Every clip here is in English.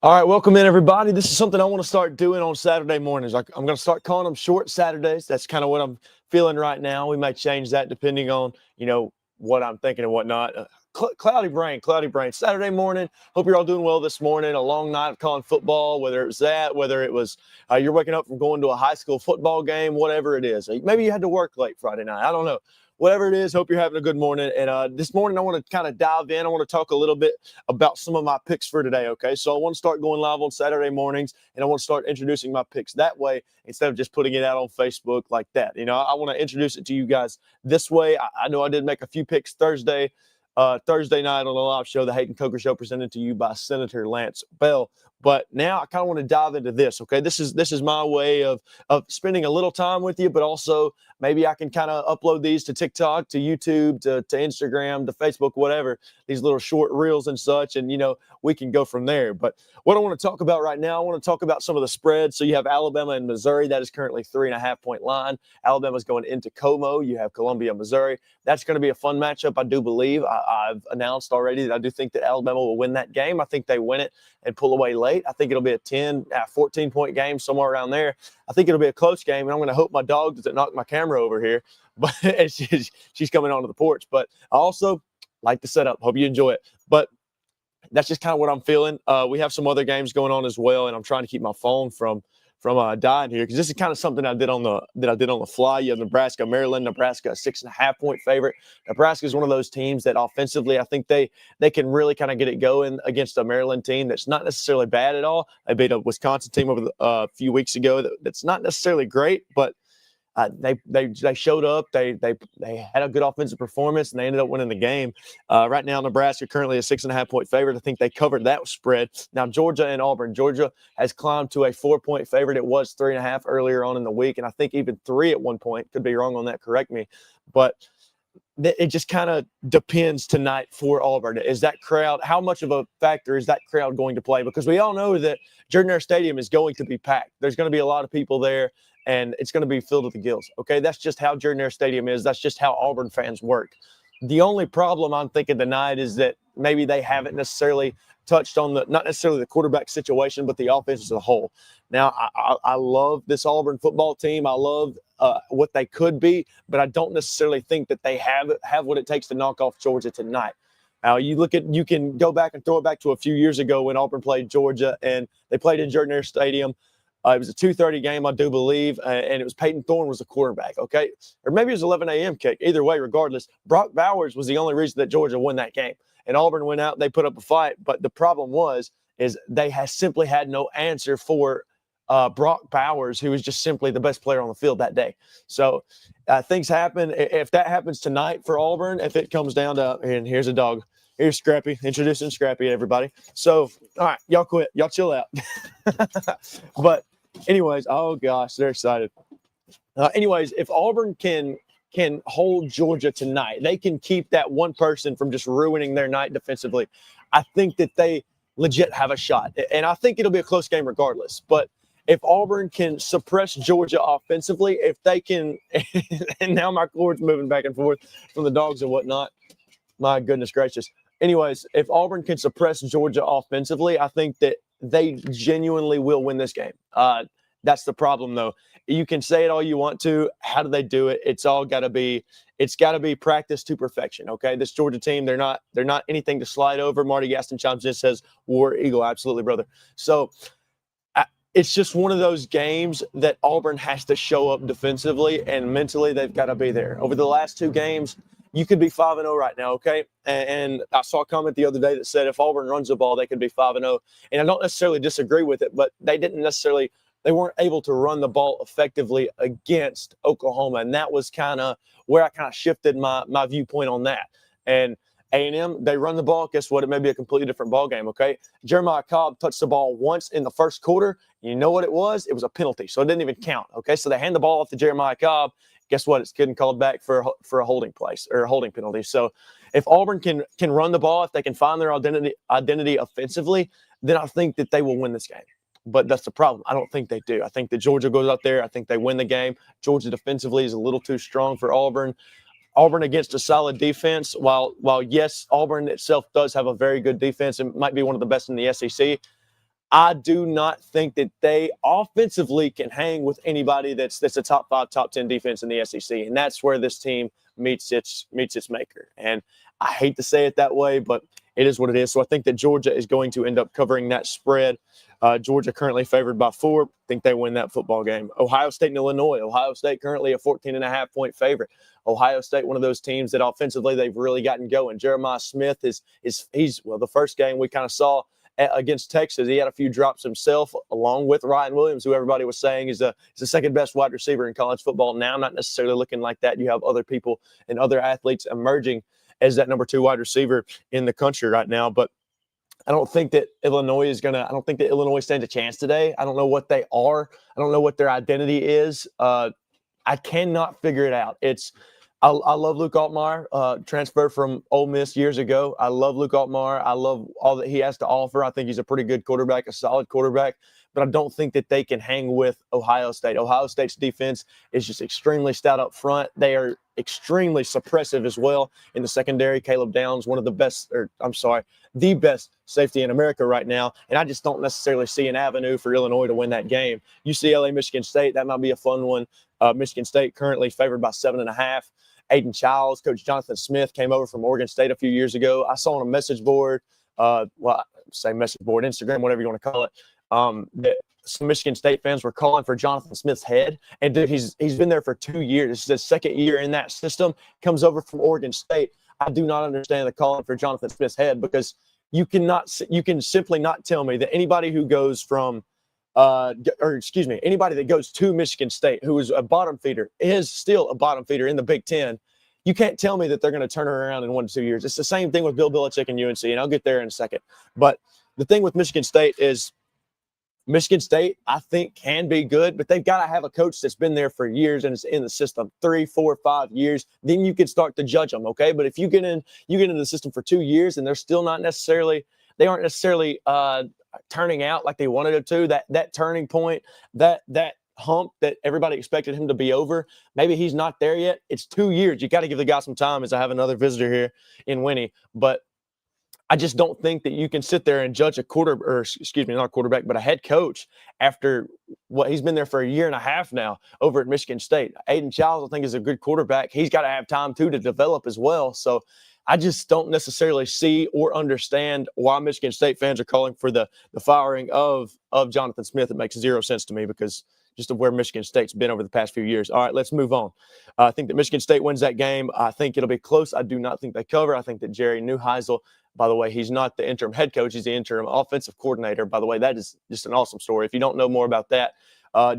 All right, welcome in, everybody. This is something I want to start doing on Saturday mornings. I'm going to start calling them short Saturdays. That's kind of what I'm feeling right now. We might change that depending on, what I'm thinking and whatnot. Cloudy brain. Saturday morning. Hope you're all doing well this morning. A long night of calling football, whether it was that, whether it was you're waking up from going to a high school football game, whatever it is. Maybe you had to work late Friday night. I don't know. Whatever it is, hope you're having a good morning. And this morning, I want to kind of dive in. I want to talk a little bit about some of my picks for today, okay? So I want to start going live on Saturday mornings, and I want to start introducing my picks that way instead of just putting it out on Facebook like that. I want to introduce it to you guys this way. I know I did make a few picks Thursday night on a live show, the Hayden Coker Show, presented to you by Senator Lance Bell. But now I kind of want to dive into this, okay? This is my way of spending a little time with you, but also maybe I can kind of upload these to TikTok, to YouTube, to Instagram, to Facebook, whatever, these little short reels and such, and, we can go from there. But what I want to talk about right now, I want to talk about some of the spreads. So you have Alabama and Missouri. That is currently 3.5-point line. Alabama's going into Como. You have Columbia, Missouri. That's going to be a fun matchup, I do believe. I've announced already that I do think that Alabama will win that game. I think they win it and pull away late. I think it'll be a 14-point game, somewhere around there. I think it'll be a close game, and I'm going to hope my dog doesn't knock my camera over here. But she's coming onto the porch. But I also like the setup. Hope you enjoy it. But that's just kind of what I'm feeling. We have some other games going on as well, and I'm trying to keep my phone from dying here, because this is kind of something I did on the fly. You have Nebraska, Maryland. Nebraska, a 6.5-point favorite. Nebraska is one of those teams that offensively, I think they can really kind of get it going against a Maryland team that's not necessarily bad at all. They beat a Wisconsin team over a few weeks ago that's not necessarily great, but they showed up. They had a good offensive performance, and they ended up winning the game. Right now, Nebraska currently a 6.5-point favorite. I think they covered that spread. Now, Georgia and Auburn. Georgia has climbed to a 4-point favorite. It was 3.5 earlier on in the week, and I think even 3 at one point. Could be wrong on that. Correct me. But it just kind of depends tonight for Auburn. Is that crowd, how much of a factor is that crowd going to play? Because we all know that Jordan-Hare Stadium is going to be packed. There's going to be a lot of people there, and it's going to be filled to the gills. Okay, that's just how Jordan-Hare Stadium is. That's just how Auburn fans work. The only problem I'm thinking tonight is that maybe they haven't necessarily touched on not necessarily the quarterback situation, but the offense as a whole. Now, I love this Auburn football team. I love what they could be, but I don't necessarily think that they have what it takes to knock off Georgia tonight. You can go back and throw it back to a few years ago when Auburn played Georgia, and they played in Jordan-Hare Stadium. It was a 2:30 game, I do believe, and it was Peyton Thorne was the quarterback, okay? Or maybe it was 11 a.m. kick. Either way, regardless, Brock Bowers was the only reason that Georgia won that game. And Auburn went out, they put up a fight, but the problem is they simply had no answer for Brock Bowers, who was just simply the best player on the field that day. So things happen. If that happens tonight for Auburn, if it comes down to, and here's a dog. Here's Scrappy. Introducing Scrappy, everybody. So, all right, y'all quit. Y'all chill out. But anyways, oh gosh, they're excited. Anyways, if Auburn can hold Georgia tonight, they can keep that one person from just ruining their night defensively. I think that they legit have a shot. And I think it'll be a close game regardless. But if Auburn can suppress Georgia offensively, if they can, and now my cord's moving back and forth from the dogs and whatnot. My goodness gracious. Anyways, if Auburn can suppress Georgia offensively, I think that they genuinely will win this game. That's the problem, though. You can say it all you want to. How do they do it? It's got to be practice to perfection. Okay, this Georgia team, they're not anything to slide over. Marty Gaston chimes in, says War Eagle, absolutely, brother. So it's just one of those games that Auburn has to show up defensively, and mentally they've got to be there. Over the last 2 games, you could be 5-0 right now, okay? And I saw a comment the other day that said if Auburn runs the ball, they could be 5-0. And I don't necessarily disagree with it, but they weren't able to run the ball effectively against Oklahoma. And that was kind of where I kind of shifted my viewpoint on that. And A&M, they run the ball. Guess what? It may be a completely different ball game, okay? Jeremiah Cobb touched the ball once in the first quarter. You know what it was? It was a penalty, so it didn't even count, okay? So they hand the ball off to Jeremiah Cobb. Guess what? It's getting called back for a holding place or a holding penalty. So if Auburn can run the ball, if they can find their identity offensively, then I think that they will win this game. But that's the problem. I don't think they do. I think that Georgia goes out there. I think they win the game. Georgia defensively is a little too strong for Auburn. Auburn against a solid defense, while yes, Auburn itself does have a very good defense and might be one of the best in the SEC, I do not think that they offensively can hang with anybody that's a top 5, top 10 defense in the SEC, and that's where this team meets its maker. And I hate to say it that way, but it is what it is. So I think that Georgia is going to end up covering that spread. Georgia currently favored by 4. I think they win that football game. Ohio State and Illinois. Ohio State currently a 14.5-point favorite. Ohio State, one of those teams that offensively they've really gotten going. Jeremiah Smith is the first game we kind of saw against Texas, he had a few drops himself, along with Ryan Williams, who everybody was saying is the second best wide receiver in college football. Now, not necessarily looking like that. You have other people and other athletes emerging as that number 2 wide receiver in the country right now. But I don't think that Illinois stands a chance today. I don't know what they are. I don't know what their identity is. I cannot figure it out. I love Luke Altmaier, transferred from Ole Miss years ago. I love Luke Altmaier. I love all that he has to offer. I think he's a pretty good quarterback, a solid quarterback, but I don't think that they can hang with Ohio State. Ohio State's defense is just extremely stout up front. They are extremely suppressive as well in the secondary. Caleb Downs, the best safety in America right now, and I just don't necessarily see an avenue for Illinois to win that game. UCLA, Michigan State, that might be a fun one. Michigan State currently favored by 7.5. Aiden Childs, Coach Jonathan Smith came over from Oregon State a few years ago. I saw on a message board, Instagram, whatever you want to call it, that some Michigan State fans were calling for Jonathan Smith's head. And dude, he's been there for 2 years. This is his second year in that system. Comes over from Oregon State. I do not understand the calling for Jonathan Smith's head, because you can simply not tell me that anybody who goes from anybody that goes to Michigan State, who is a bottom feeder, is still a bottom feeder in the Big Ten. You can't tell me that they're going to turn it around in 1 to 2 years. It's the same thing with Bill Belichick and UNC, and I'll get there in a second. But the thing with Michigan State is Michigan State, I think, can be good, but they've got to have a coach that's been there for years and is in the system 3, 4, 5 years. Then you can start to judge them, okay? But if you get into the system for 2 years and they're still not necessarily – they aren't necessarily turning out like they wanted it to, that turning point, that hump that everybody expected him to be over, maybe he's not there yet. It's 2 years. You got to give the guy some time, as I have another visitor here in Winnie. But I just don't think that you can sit there and judge not a quarterback, but a head coach after what he's been there for 1.5 years now over at Michigan State. Aiden Childs, I think, is a good quarterback. He's got to have time, too, to develop as well. So I just don't necessarily see or understand why Michigan State fans are calling for the firing of Jonathan Smith. It makes zero sense to me, because just of where Michigan State's been over the past few years. All right, let's move on. I think that Michigan State wins that game. I think it'll be close. I do not think they cover. I think that Jerry Neuheisel, by the way, he's not the interim head coach. He's the interim offensive coordinator. By the way, that is just an awesome story. If you don't know more about that,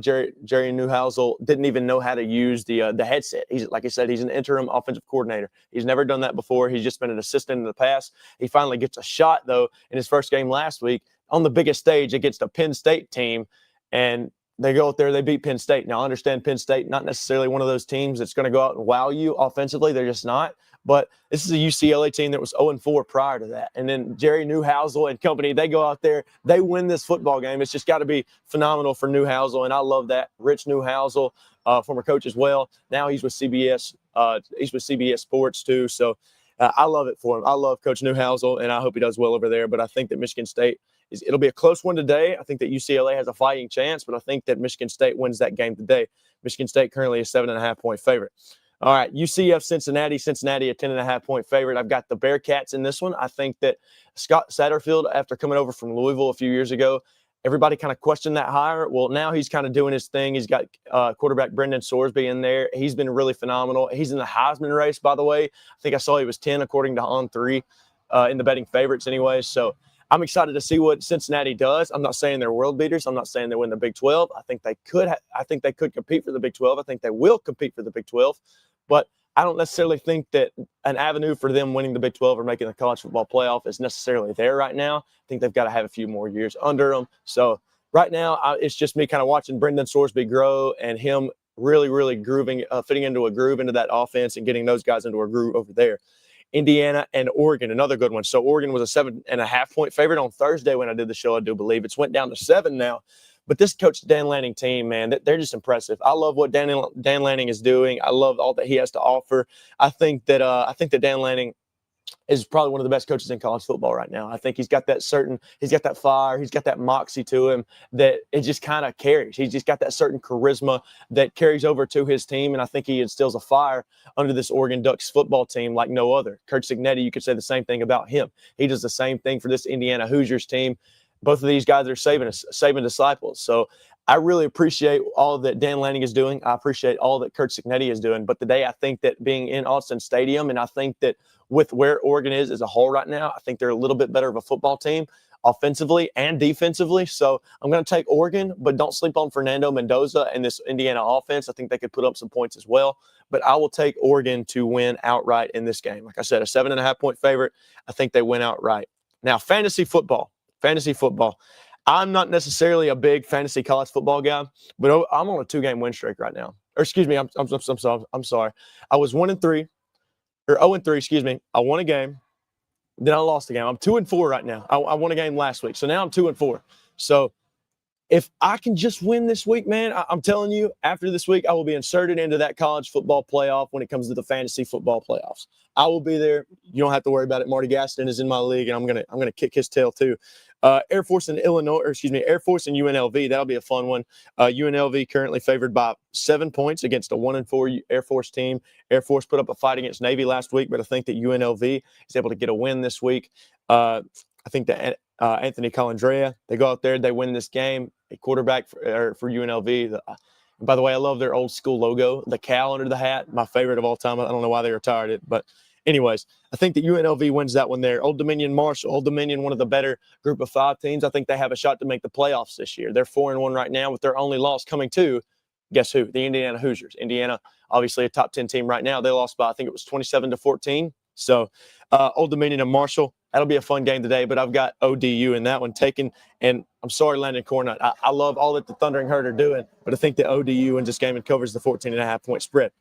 Jerry Neuheisel didn't even know how to use the headset. He's, like I said, he's an interim offensive coordinator. He's never done that before. He's just been an assistant in the past. He finally gets a shot, though, in his first game last week on the biggest stage against a Penn State team, and they go out there, they beat Penn State. Now, I understand Penn State, not necessarily one of those teams that's going to go out and wow you offensively. They're just not. But this is a UCLA team that was 0-4 prior to that. And then Jerry Neuheisel and company, they go out there, they win this football game. It's just got to be phenomenal for Neuheisel, and I love that. Rich Neuheisel, former coach as well. Now he's with CBS. He's with CBS Sports too. So I love it for him. I love Coach Neuheisel, and I hope he does well over there. But I think that Michigan State it'll be a close one today. I think that UCLA has a fighting chance, but I think that Michigan State wins that game today. Michigan State currently a 7.5-point favorite. All right, UCF Cincinnati a 10.5-point favorite. I've got the Bearcats in this one. I think that Scott Satterfield, after coming over from Louisville a few years ago, everybody kind of questioned that hire. Well, now he's kind of doing his thing. He's got quarterback Brendan Sorsby in there. He's been really phenomenal. He's in the Heisman race, by the way. I think I saw he was 10 according to On3 in the betting favorites anyway. So I'm excited to see what Cincinnati does. I'm not saying they're world beaters. I'm not saying they win the Big 12. I think they could compete for the Big 12. I think they will compete for the Big 12. But I don't necessarily think that an avenue for them winning the Big 12 or making the college football playoff is necessarily there right now. I think they've got to have a few more years under them. So right now, it's just me kind of watching Brendan Sorsby grow and him really, really fitting into a groove into that offense and getting those guys into a groove over there. Indiana and Oregon, another good one. So Oregon was a 7.5-point favorite on Thursday when I did the show, I do believe. It's went down to 7 now. But this Coach Dan Lanning team, man, they're just impressive. I love what Dan Lanning is doing. I love all that he has to offer. I think that Dan Lanning is probably one of the best coaches in college football right now. I think he's got that fire, he's got that moxie to him that it just kind of carries. He's just got that certain charisma that carries over to his team, and I think he instills a fire under this Oregon Ducks football team like no other. Curt Cignetti, you could say the same thing about him. He does the same thing for this Indiana Hoosiers team. Both of these guys are saving disciples. So I really appreciate all that Dan Lanning is doing. I appreciate all that Curt Cignetti is doing. But today I think that being in Austin Stadium, and I think that with where Oregon is as a whole right now, I think they're a little bit better of a football team offensively and defensively. So I'm going to take Oregon, but don't sleep on Fernando Mendoza and this Indiana offense. I think they could put up some points as well. But I will take Oregon to win outright in this game. Like I said, a 7.5-point favorite. I think they win outright. Now, fantasy football. I'm not necessarily a big fantasy college football guy, but I'm on a 2-game win streak right now. Or excuse me, I'm sorry. I was 0-3. Excuse me. I won a game, then I lost a game. I'm 2-4 right now. I won a game last week, so now I'm 2-4. So if I can just win this week, man, I'm telling you, after this week, I will be inserted into that college football playoff when it comes to the fantasy football playoffs. I will be there. You don't have to worry about it. Marty Gaston is in my league, and I'm gonna kick his tail too. Air Force and UNLV. That'll be a fun one. UNLV currently favored by 7 points against a 1-4 Air Force team. Air Force put up a fight against Navy last week, but I think that UNLV is able to get a win this week. I think that Anthony Colandrea, they go out there, they win this game. A quarterback for UNLV. By the way, I love their old school logo, the cow under the hat, my favorite of all time. I don't know why they retired it, but anyways, I think that UNLV wins that one there. Old Dominion Marshall. Old Dominion, one of the better group of 5 teams. I think they have a shot to make the playoffs this year. They're 4-1 right now with their only loss coming to, guess who? The Indiana Hoosiers. Indiana, obviously a top 10 team right now. They lost by, I think it was 27-14. So Old Dominion and Marshall, that'll be a fun game today, but I've got ODU in that one taken. And I'm sorry, Landon Cornett. I love all that the Thundering Herd are doing, but I think that ODU wins this game and covers the 14.5-point spread.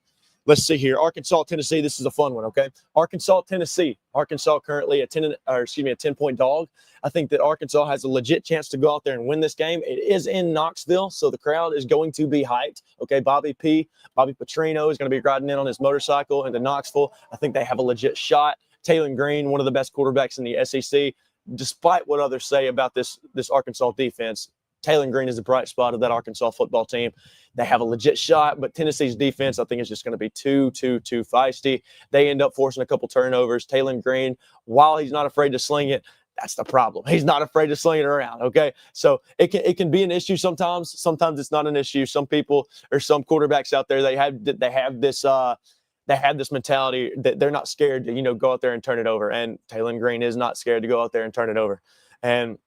Let's see here. Arkansas, Tennessee. This is a fun one, okay? Arkansas, Tennessee. Arkansas currently a 10-point dog. I think that Arkansas has a legit chance to go out there and win this game. It is in Knoxville, so the crowd is going to be hyped. Okay, Bobby Petrino is going to be riding in on his motorcycle into Knoxville. I think they have a legit shot. Taylor Green, one of the best quarterbacks in the SEC. Despite what others say about this Arkansas defense, Taylor Green is the bright spot of that Arkansas football team. They have a legit shot, but Tennessee's defense, I think, is just going to be too feisty. They end up forcing a couple turnovers. Taylor Green, while he's not afraid to sling it, that's the problem. He's not afraid to sling it around, okay? So it can be an issue sometimes. Sometimes it's not an issue. Some people or some quarterbacks out there, they have this mentality that they're not scared to, go out there and turn it over. And Taylor Green is not scared to go out there and turn it over. And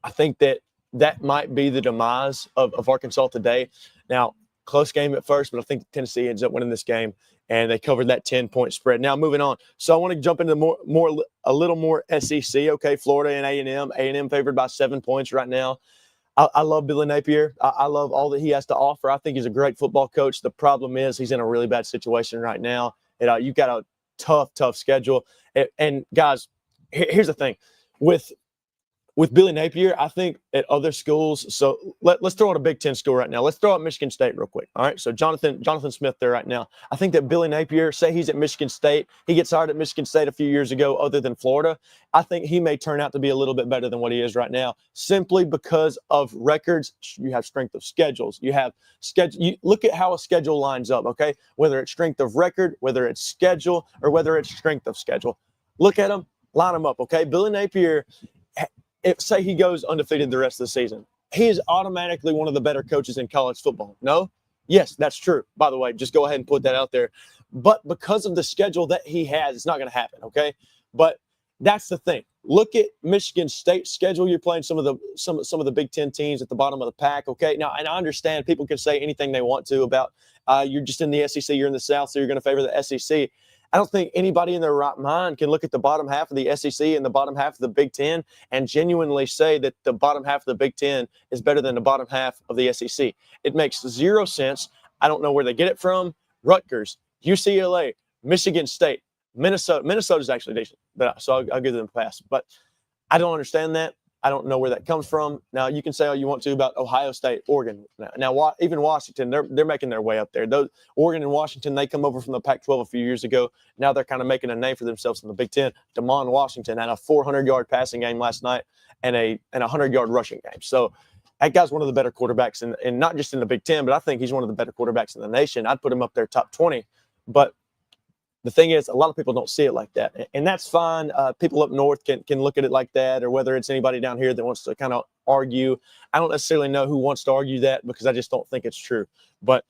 I think that might be the demise of Arkansas today. Now, close game at first, but I think Tennessee ends up winning this game, and they covered that 10-point spread. Now, moving on. So I want to jump into a little more SEC, okay? Florida and A&M. A&M favored by 7 points right now. I love Billy Napier. I love all that he has to offer. I think he's a great football coach. The problem is he's in a really bad situation right now. You've got a tough schedule. And guys, here's the thing. With Billy Napier, I think at other schools, so let's throw out a Big Ten school right now. Let's throw out Michigan State real quick. All right, so Jonathan Smith there right now. I think that Billy Napier, say he's at Michigan State, he gets hired at Michigan State a few years ago other than Florida. I think he may turn out to be a little bit better than what he is right now simply because of records. You have strength of schedules. You have schedule. You look at how a schedule lines up, okay? Whether it's strength of record, whether it's schedule, or whether it's strength of schedule. Look at them, line them up, okay? Billy Napier, say he goes undefeated the rest of the season, he is automatically one of the better coaches in college football. No? Yes, that's true. By the way, just go ahead and put that out there. But because of the schedule that he has, it's not going to happen, okay? But that's the thing. Look at Michigan State's schedule. You're playing some of the Big Ten teams at the bottom of the pack, okay? Now, and I understand people can say anything they want to about you're just in the SEC, you're in the South, so you're going to favor the SEC. I don't think anybody in their right mind can look at the bottom half of the SEC and the bottom half of the Big Ten and genuinely say that the bottom half of the Big Ten is better than the bottom half of the SEC. It makes zero sense. I don't know where they get it from. Rutgers, UCLA, Michigan State, Minnesota. Minnesota's actually decent, so I'll give them a pass. But I don't understand that. I don't know where that comes from. Now, you can say all you want to about Ohio State, Oregon. Now even Washington, they're making their way up there. Those Oregon and Washington, they come over from the Pac-12 a few years ago. Now they're kind of making a name for themselves in the Big Ten. Damon Washington had a 400-yard passing game last night and a 100-yard rushing game. So that guy's one of the better quarterbacks, and not just in the Big Ten, but I think he's one of the better quarterbacks in the nation. I'd put him up there top 20. But the thing is, a lot of people don't see it like that, and that's fine. People up north can look at it like that, or whether it's anybody down here that wants to kind of argue. I don't necessarily know who wants to argue that because I just don't think it's true. But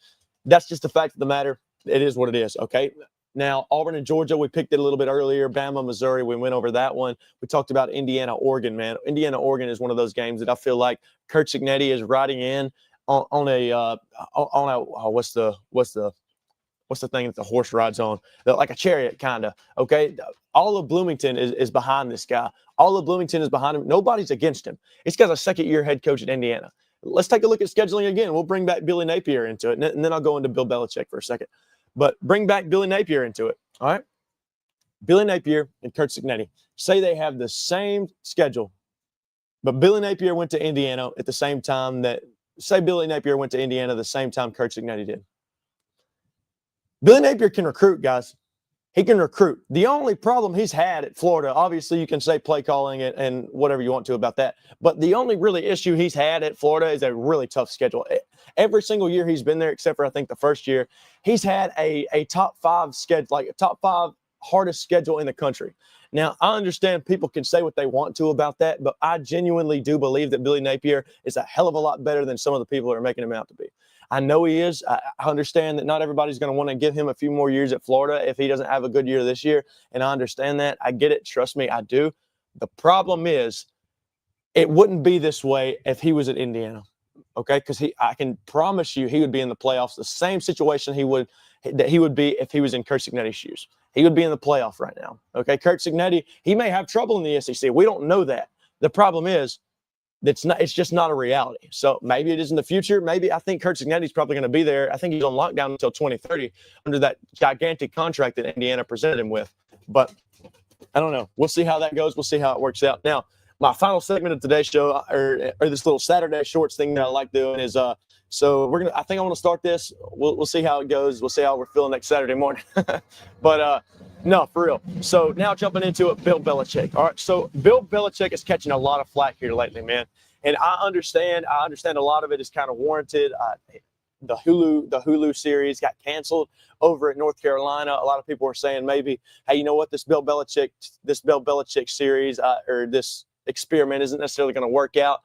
that's just the fact of the matter. It is what it is, okay? Now, Auburn and Georgia, we picked it a little bit earlier. Bama, Missouri, we went over that one. We talked about Indiana, Oregon, man. Indiana, Oregon is one of those games that I feel like Kurt Cignetti is riding in on a what's the thing that the horse rides on? Like a chariot, kind of. Okay, all of Bloomington is behind this guy. All of Bloomington is behind him. Nobody's against him. This guy's a second-year head coach at Indiana. Let's take a look at scheduling again. We'll bring back Billy Napier into it, and then I'll go into Bill Belichick for a second. But bring back Billy Napier into it. All right, Billy Napier and Kurt Cignetti say they have the same schedule, but Billy Napier went to Indiana at the same time that Billy Napier went to Indiana the same time Kurt Cignetti did. Billy Napier can recruit, guys. He can recruit. The only problem he's had at Florida, obviously you can say play calling and whatever you want to about that, but the only really issue he's had at Florida is a really tough schedule. Every single year he's been there, except for I think the first year, he's had a top 5 schedule, like a top 5 hardest schedule in the country. Now, I understand people can say what they want to about that, but I genuinely do believe that Billy Napier is a hell of a lot better than some of the people that are making him out to be. I know he is. I understand that not everybody's going to want to give him a few more years at Florida if he doesn't have a good year this year, and I understand that. I get it. Trust me, I do. The problem is it wouldn't be this way if he was at Indiana, okay? Because I can promise you he would be in the playoffs, the same situation he would be if he was in Kurt Cignetti's shoes. He would be in the playoff right now, okay? Kurt Cignetti, he may have trouble in the SEC. We don't know that. The problem is, it's just not a reality. So maybe it is in the future. Maybe I think Kurt Cignetti's probably going to be there. I think he's on lockdown until 2030 under that gigantic contract that Indiana presented him with. But I don't know. We'll see how that goes. We'll see how it works out. Now, my final segment of today's show, or this little Saturday Shorts thing that I like doing is so I think I want to start this. We'll see how it goes. We'll see how we're feeling next Saturday morning. But no, for real. So now jumping into it, Bill Belichick. All right, so Bill Belichick is catching a lot of flack here lately, man. And I understand a lot of it is kind of warranted. The Hulu series got canceled over at North Carolina. A lot of people were saying maybe, hey, you know what, this Bill Belichick series or this experiment isn't necessarily going to work out.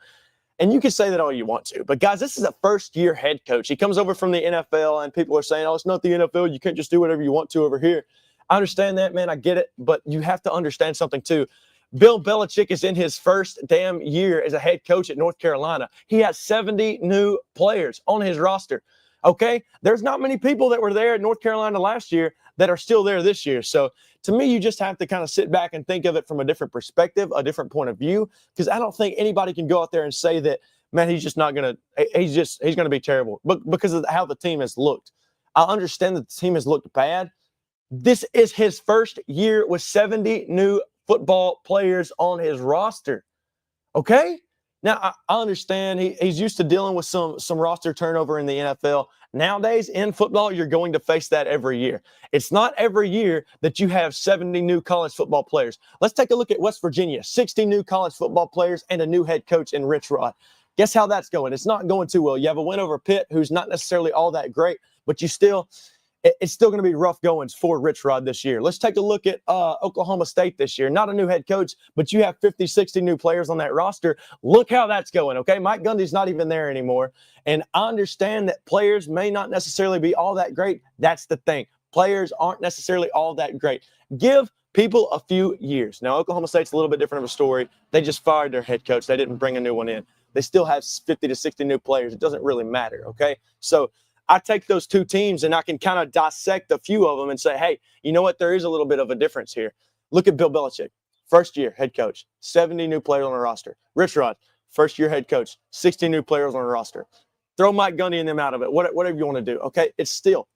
And you can say that all you want to. But, guys, this is a first-year head coach. He comes over from the NFL, and people are saying, oh, it's not the NFL. You can't just do whatever you want to over here. I understand that, man. I get it. But you have to understand something, too. Bill Belichick is in his first damn year as a head coach at North Carolina. He has 70 new players on his roster. Okay? There's not many people that were there at North Carolina last year that are still there this year. So, to me, you just have to kind of sit back and think of it from a different perspective, a different point of view, because I don't think anybody can go out there and say that, man, he's going to be terrible, but because of how the team has looked. I understand that the team has looked bad. This is his first year with 70 new football players on his roster. Okay? Now, I understand he's used to dealing with some roster turnover in the NFL. Nowadays, in football, you're going to face that every year. It's not every year that you have 70 new college football players. Let's take a look at West Virginia. 60 new college football players and a new head coach in Rich Rod. Guess how that's going? It's not going too well. You have a win over Pitt, who's not necessarily all that great, but it's still going to be rough goings for Rich Rod this year. Let's take a look at Oklahoma State this year. Not a new head coach, but you have 50, 60 new players on that roster. Look how that's going, okay? Mike Gundy's not even there anymore. And I understand that players may not necessarily be all that great. That's the thing. Players aren't necessarily all that great. Give people a few years. Now, Oklahoma State's a little bit different of a story. They just fired their head coach. They didn't bring a new one in. They still have 50 to 60 new players. It doesn't really matter, okay? So I take those two teams and I can kind of dissect a few of them and say, hey, you know what? There is a little bit of a difference here. Look at Bill Belichick, first year head coach, 70 new players on the roster. Rich Rod, first year head coach, 60 new players on the roster. Throw Mike Gundy and them out of it, whatever you want to do, okay? It's still,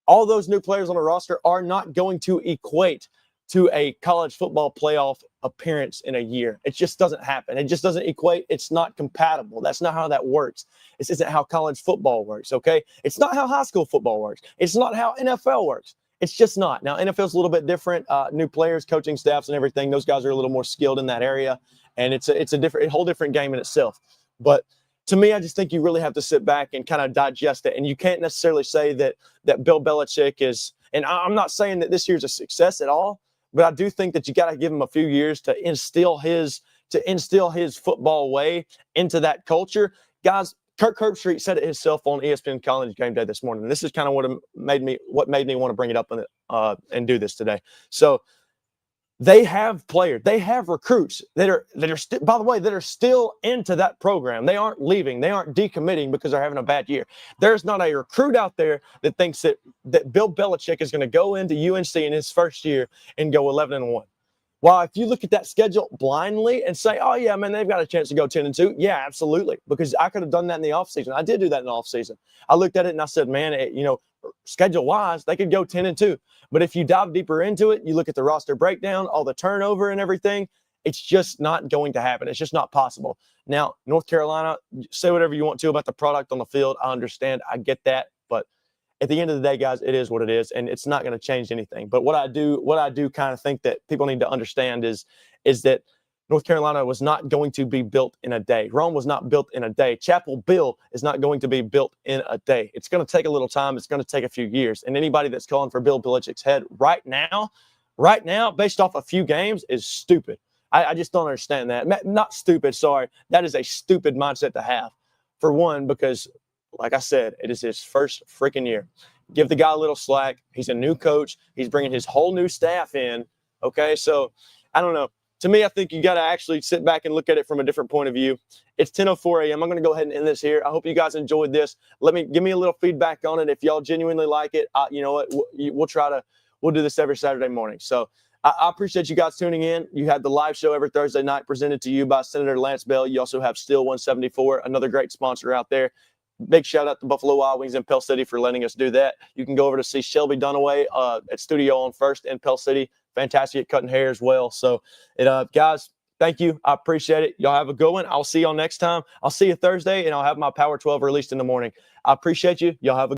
all those new players on the roster are not going to equate to a college football playoff appearance in a year. It just doesn't happen. It just doesn't equate. It's not compatible. That's not how that works. This isn't how college football works, okay? It's not how high school football works. It's not how NFL works. It's just not. Now, NFL's a little bit different. New players, coaching staffs, and everything. Those guys are a little more skilled in that area, and it's a whole different game in itself. But to me, I just think you really have to sit back and kind of digest it, and you can't necessarily say that Bill Belichick is. And I'm not saying that this year's a success at all, but I do think that you got to give him a few years to instill his football way into that culture, guys. Kirk Herbstreit said it himself on ESPN College Game Day this morning. And this is kind of what made me want to bring it up and do this today. So they have players, they have recruits that are by the way, that are still into that program. They aren't leaving, they aren't decommitting because they're having a bad year. There's not a recruit out there that thinks that Bill Belichick is going to go into UNC in his first year and go 11-1. Well, if you look at that schedule blindly and say, oh, yeah, man, they've got a chance to go 10-2. Yeah, absolutely. Because I could have done that in the offseason. I did do that in the offseason. I looked at it and I said, man, schedule-wise, they could go 10-2. But if you dive deeper into it, you look at the roster breakdown, all the turnover and everything, it's just not going to happen. It's just not possible. Now, North Carolina, say whatever you want to about the product on the field. I understand. I get that. But at the end of the day, guys, it is what it is, and it's not going to change anything. But what I do kind of think that people need to understand is that North Carolina was not going to be built in a day. Rome was not built in a day. Chapel Hill is not going to be built in a day. It's going to take a little time. It's going to take a few years. And anybody that's calling for Bill Belichick's head right now, based off a few games, is stupid. I just don't understand that. Not stupid, sorry. That is a stupid mindset to have. For one, because like I said, it is his first freaking year. Give the guy a little slack. He's a new coach. He's bringing his whole new staff in. Okay, so I don't know. To me, I think you got to actually sit back and look at it from a different point of view. It's 10:04 a.m. I'm going to go ahead and end this here. I hope you guys enjoyed this. Give me a little feedback on it. If y'all genuinely like it, you know what? We'll do this every Saturday morning. So I appreciate you guys tuning in. You had the live show every Thursday night presented to you by Senator Lance Bell. You also have Steel 174, another great sponsor out there. Big shout out to Buffalo Wild Wings in Pell City for letting us do that. You can go over to see Shelby Dunaway at Studio on First in Pell City. Fantastic at cutting hair as well. So, guys, thank you. I appreciate it. Y'all have a good one. I'll see y'all next time. I'll see you Thursday, and I'll have my Power 12 released in the morning. I appreciate you. Y'all have a